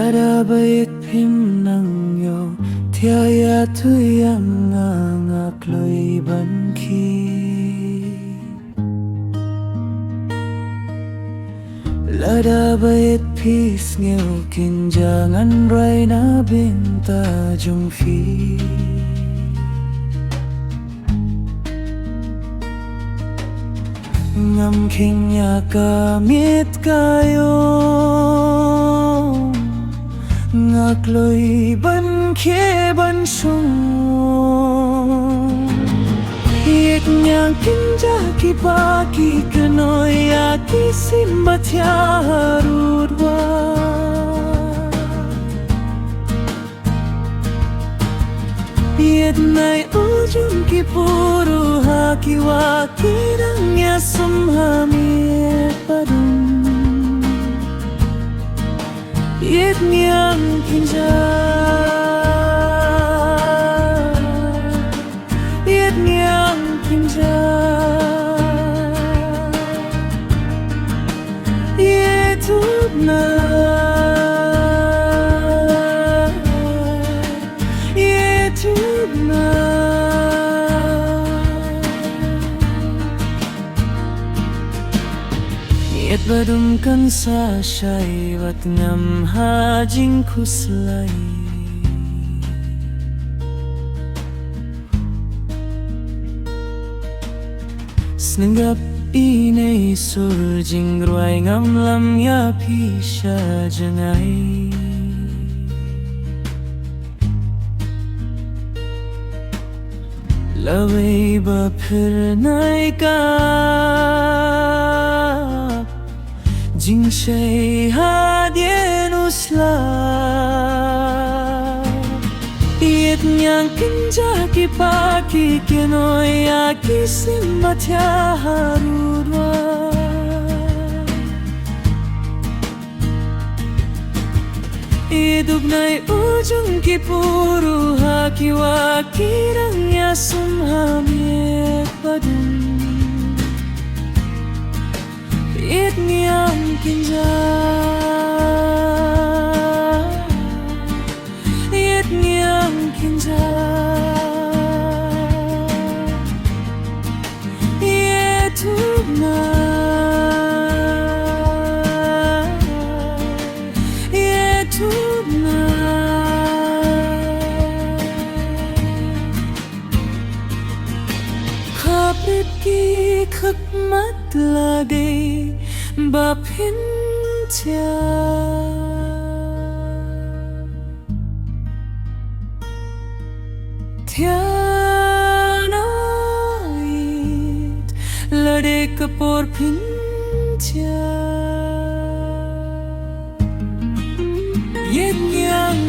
Lada bait phim nang yo thia ya thu yang ngak loi ban khi Lada bait peace nghèo kinh jangan rai na binta jung phi ngam kinh ya ka miết kayo ngak loi ban khe ban sung yek nyang kinh ja ki pa ki kanoi ya ki sim bathya harudwa yet nai ujum ki puru ha ki wa ki rang ya samhami padum yet nyang kinja yet nyang kinja yet tubna yet tubna yet badum kan sa shai wat ngam ha jing khuslai snengap inei sur jing ruai ngam lam ya pisha jangai lawai ba phir nai ka jing shai ha dien usla yet nyang kinja ki pa ki kenoi ya ki sim bathya harudwa idug nai ujung ki puru ha ki wa ki rang ya sum ha me padum yet nyang kinja yet nyang kinja yet tubna yet tubna khapit ki khak mat lage ba phin tia thia nait lade kapor phin tia yet nyang